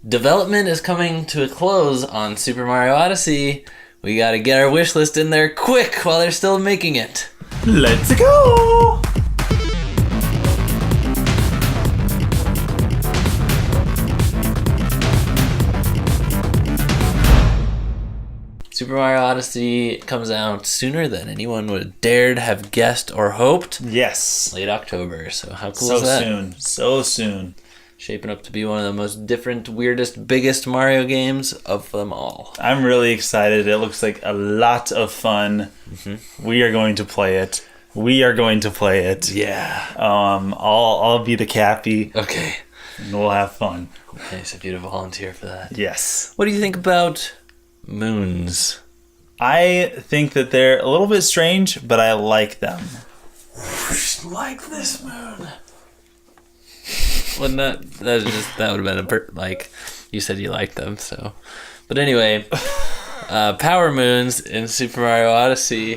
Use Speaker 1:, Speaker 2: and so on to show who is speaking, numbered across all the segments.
Speaker 1: development is coming to a close on Super Mario Odyssey. We gotta get our wish list in there quick while they're still making it.
Speaker 2: Let's go!
Speaker 1: Super Mario Odyssey comes out sooner than anyone would dared have guessed or hoped.
Speaker 2: Yes.
Speaker 1: Late October, so how cool is that?
Speaker 2: So soon.
Speaker 1: Shaping up to be one of the most different, weirdest, biggest Mario games of them all.
Speaker 2: I'm really excited. It looks like a lot of fun. Mm-hmm. We are going to play it.
Speaker 1: Yeah.
Speaker 2: I'll be the CAPPY.
Speaker 1: Okay.
Speaker 2: And we'll have fun.
Speaker 1: Nice of you to volunteer for that.
Speaker 2: Yes.
Speaker 1: What do you think about moons?
Speaker 2: I think that they're a little bit strange, but I like them.
Speaker 1: Like this moon. Wouldn't that would have been like you said you liked them, so. But anyway, power moons in Super Mario Odyssey.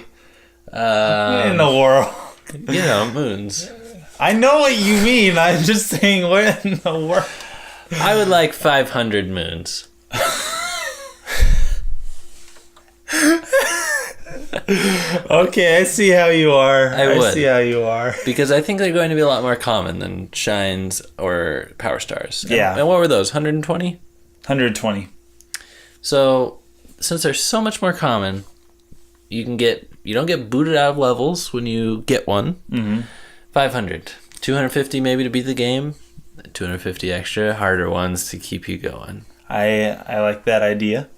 Speaker 2: In the world,
Speaker 1: you know, moons.
Speaker 2: I know what you mean. I'm just saying, where in the world?
Speaker 1: I would like 500 moons.
Speaker 2: Okay, I see how you are. I see how you are.
Speaker 1: Because I think they're going to be a lot more common than shines or power stars.
Speaker 2: Yeah.
Speaker 1: And what were those? 120?
Speaker 2: 120.
Speaker 1: So, since they're so much more common, you don't get booted out of levels when you get one. Mm-hmm. 500. 250 maybe to beat the game. 250 extra harder ones to keep you going.
Speaker 2: I like that idea.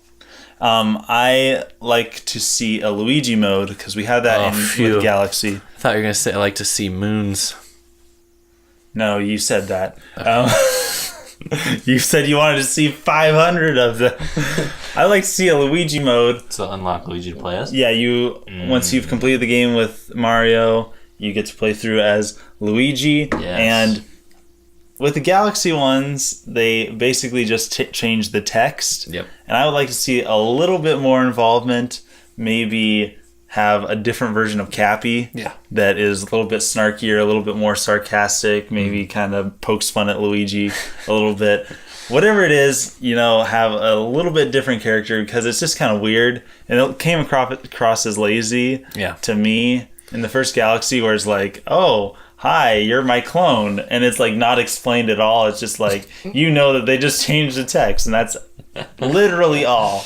Speaker 2: I like to see a Luigi mode because we have that with Galaxy.
Speaker 1: I thought you were going to say I like to see moons.
Speaker 2: No, you said that. You said you wanted to see 500 of them. I like to see a Luigi mode.
Speaker 1: So unlock Luigi to play as?
Speaker 2: Yeah, once you've completed the game with Mario, you get to play through as Luigi.
Speaker 1: Yes.
Speaker 2: And with the Galaxy ones, they basically just change the text.
Speaker 1: Yep.
Speaker 2: And I would like to see a little bit more involvement. Maybe have a different version of CAPPY.
Speaker 1: Yeah.
Speaker 2: That is a little bit snarkier, a little bit more sarcastic. Maybe kind of pokes fun at Luigi a little bit. Whatever it is, have a little bit different character because it's just kind of weird. And it came across as lazy to me in the first Galaxy, where it's like, oh, hi, you're my clone. And it's like not explained at all. It's just like, that they just changed the text. And that's literally all.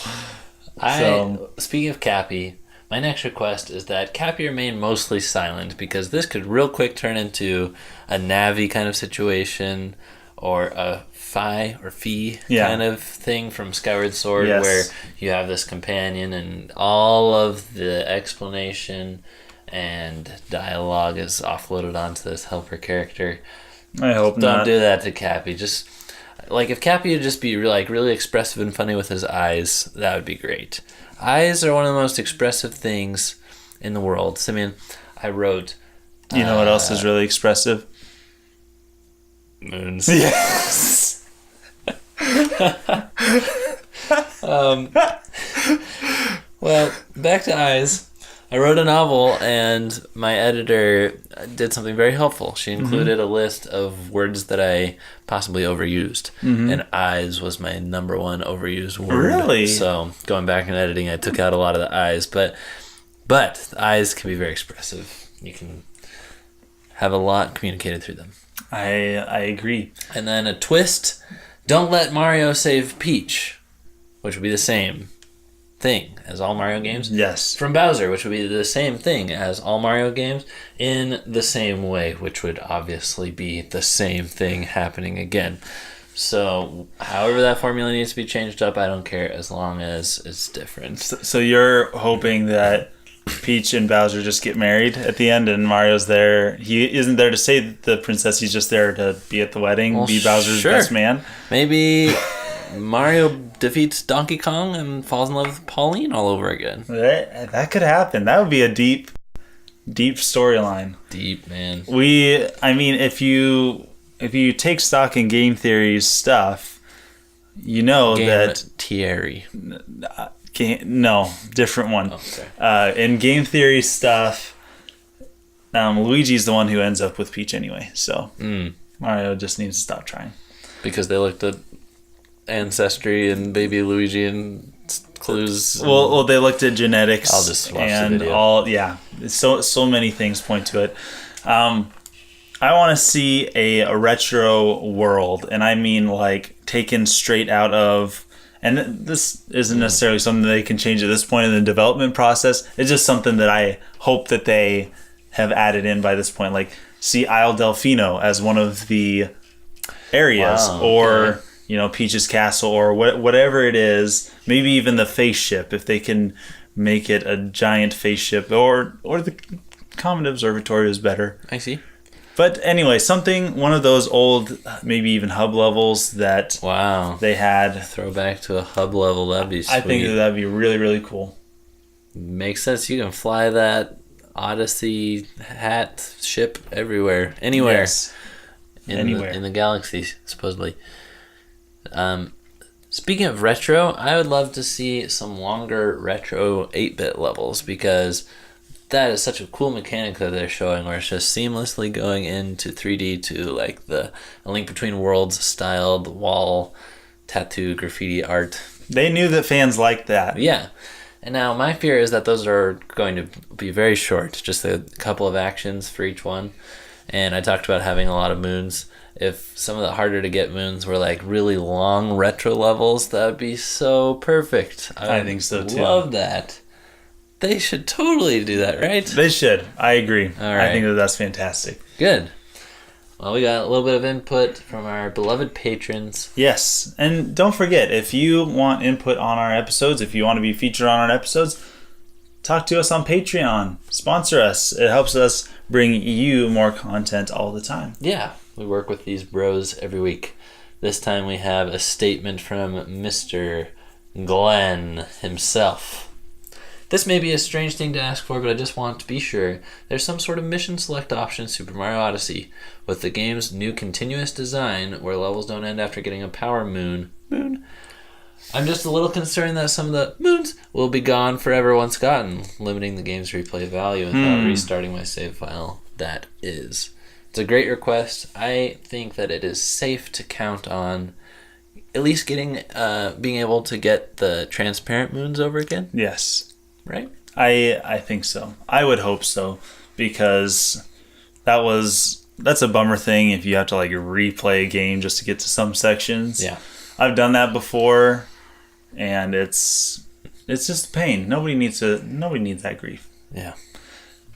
Speaker 1: Speaking of CAPPY, my next request is that CAPPY remain mostly silent, because this could real quick turn into a Navi kind of situation or a Fi or Fi kind of thing from Skyward Sword, where you have this companion and all of the explanation and dialogue is offloaded onto this helper character.
Speaker 2: I hope not.
Speaker 1: Don't do that to CAPPY. Just like if CAPPY would just be really expressive and funny with his eyes, that would be great. Eyes are one of the most expressive things in the world. So, I mean, I wrote.
Speaker 2: You know what else is really expressive?
Speaker 1: Moons.
Speaker 2: Yes.
Speaker 1: Well, back to eyes. I wrote a novel, and my editor did something very helpful. She included a list of words that I possibly overused, and eyes was my number one overused word.
Speaker 2: Really?
Speaker 1: So going back and editing, I took out a lot of the eyes, but eyes can be very expressive. You can have a lot communicated through them.
Speaker 2: I agree.
Speaker 1: And then a twist: don't let Mario save Peach, which would be the same thing as all Mario games.
Speaker 2: Yes.
Speaker 1: From Bowser, which would be the same thing as all Mario games, in the same way, which would obviously be the same thing happening again. So, however that formula needs to be changed up, I don't care, as long as it's different.
Speaker 2: So you're hoping that Peach and Bowser just get married at the end, and Mario's there. He isn't there to save the princess. He's just there to be at the wedding, be Bowser's best man.
Speaker 1: Maybe Mario defeats Donkey Kong and falls in love with Pauline all over again.
Speaker 2: That could happen. That would be a deep storyline.
Speaker 1: Deep, man.
Speaker 2: If you take stock in game theory's stuff,
Speaker 1: Game
Speaker 2: that
Speaker 1: Thierry.
Speaker 2: No, different one.
Speaker 1: Oh, sorry.
Speaker 2: In game theory stuff, Luigi's the one who ends up with Peach anyway. So Mario just needs to stop trying.
Speaker 1: Because they looked ancestry and baby Luigi and clues.
Speaker 2: Well, they looked at genetics.
Speaker 1: I'll just watch
Speaker 2: and
Speaker 1: the video.
Speaker 2: So many things point to it. I want to see a retro world, and I mean like taken straight out of. And this isn't necessarily something they can change at this point in the development process. It's just something that I hope that they have added in by this point. Like, see Isle Delfino as one of the areas, or Peach's Castle, or whatever it is. Maybe even the face ship, if they can make it a giant face ship, or the Common Observatory is better.
Speaker 1: I see.
Speaker 2: But anyway, one of those old, maybe even hub levels that they had.
Speaker 1: Throwback to a hub level, that'd be sweet.
Speaker 2: I think that'd be really, really cool.
Speaker 1: Makes sense. You can fly that Odyssey hat ship everywhere. Anywhere.
Speaker 2: Yes. Anywhere.
Speaker 1: In the galaxy, supposedly. Speaking of retro, I would love to see some longer retro 8-bit levels, because that is such a cool mechanic that they're showing, where it's just seamlessly going into 3D to like the A Link Between Worlds styled wall tattoo graffiti art.
Speaker 2: They knew that fans liked that.
Speaker 1: Yeah. And now my fear is that those are going to be very short, just a couple of actions for each one. And I talked about having a lot of moons. If some of the harder to get moons were like really long retro levels, that would be so perfect.
Speaker 2: I think so too.
Speaker 1: Love that. They should totally do that, right?
Speaker 2: They should. I agree.
Speaker 1: All right.
Speaker 2: I think that's fantastic.
Speaker 1: Good. Well, we got a little bit of input from our beloved patrons.
Speaker 2: Yes. And don't forget, if you want input on our episodes, if you want to be featured on our episodes, talk to us on Patreon. Sponsor us. It helps us bring you more content all the time.
Speaker 1: Yeah. We work with these bros every week. This time we have a statement from Mr. Glenn himself. This may be a strange thing to ask for, but I just want to be sure. There's some sort of mission select option in Super Mario Odyssey. With the game's new continuous design, where levels don't end after getting a power moon. I'm just a little concerned that some of the moons will be gone forever once gotten, limiting the game's replay value without restarting my save file. That is. It's a great request. I think that it is safe to count on at least being able to get the transparent moons over again.
Speaker 2: Yes.
Speaker 1: Right?
Speaker 2: I think so. I would hope so, because that's a bummer thing if you have to like replay a game just to get to some sections.
Speaker 1: Yeah.
Speaker 2: I've done that before, and it's just a pain. Nobody needs that grief.
Speaker 1: Yeah.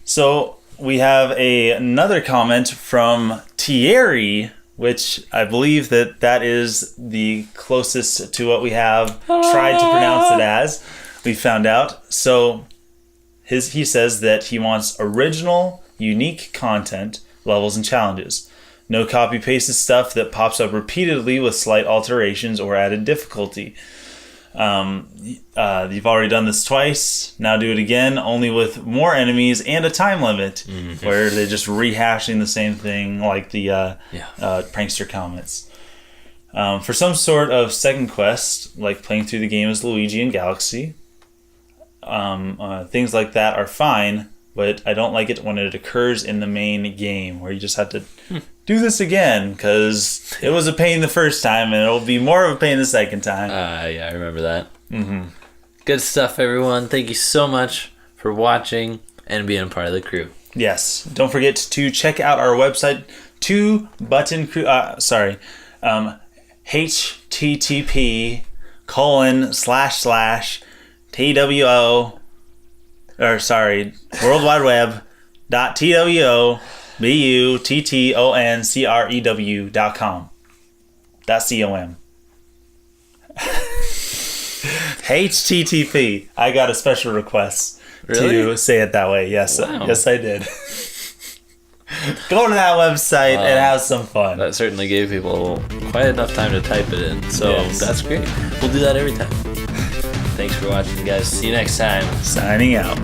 Speaker 2: So we have another comment from Thierry, which I believe that is the closest to what we have tried to pronounce it as. We found out. So he says that he wants original, unique content, levels, and challenges. No copy-pasted stuff that pops up repeatedly with slight alterations or added difficulty. You've already done this twice. Now do it again, only with more enemies and a time limit, where they're just rehashing the same thing like the prankster comments. For some sort of second quest, like playing through the game as Luigi in Galaxy, things like that are fine, but I don't like it when it occurs in the main game, where you just have to do this again, because it was a pain the first time, and it'll be more of a pain the second time.
Speaker 1: Yeah, I remember that. Good stuff, everyone. Thank you so much for watching and being a part of the crew.
Speaker 2: Yes. Don't forget to check out our website, http://TWO World Wide Web .TWO.BUTTONCREW.com. .com. HTTP. I got a special request to say it that way. Yes, yes, I did. Go to that website and have some fun.
Speaker 1: That certainly gave people quite enough time to type it in, so that's great. We'll do that every time. Thanks for watching, guys. See you next time.
Speaker 2: Signing out.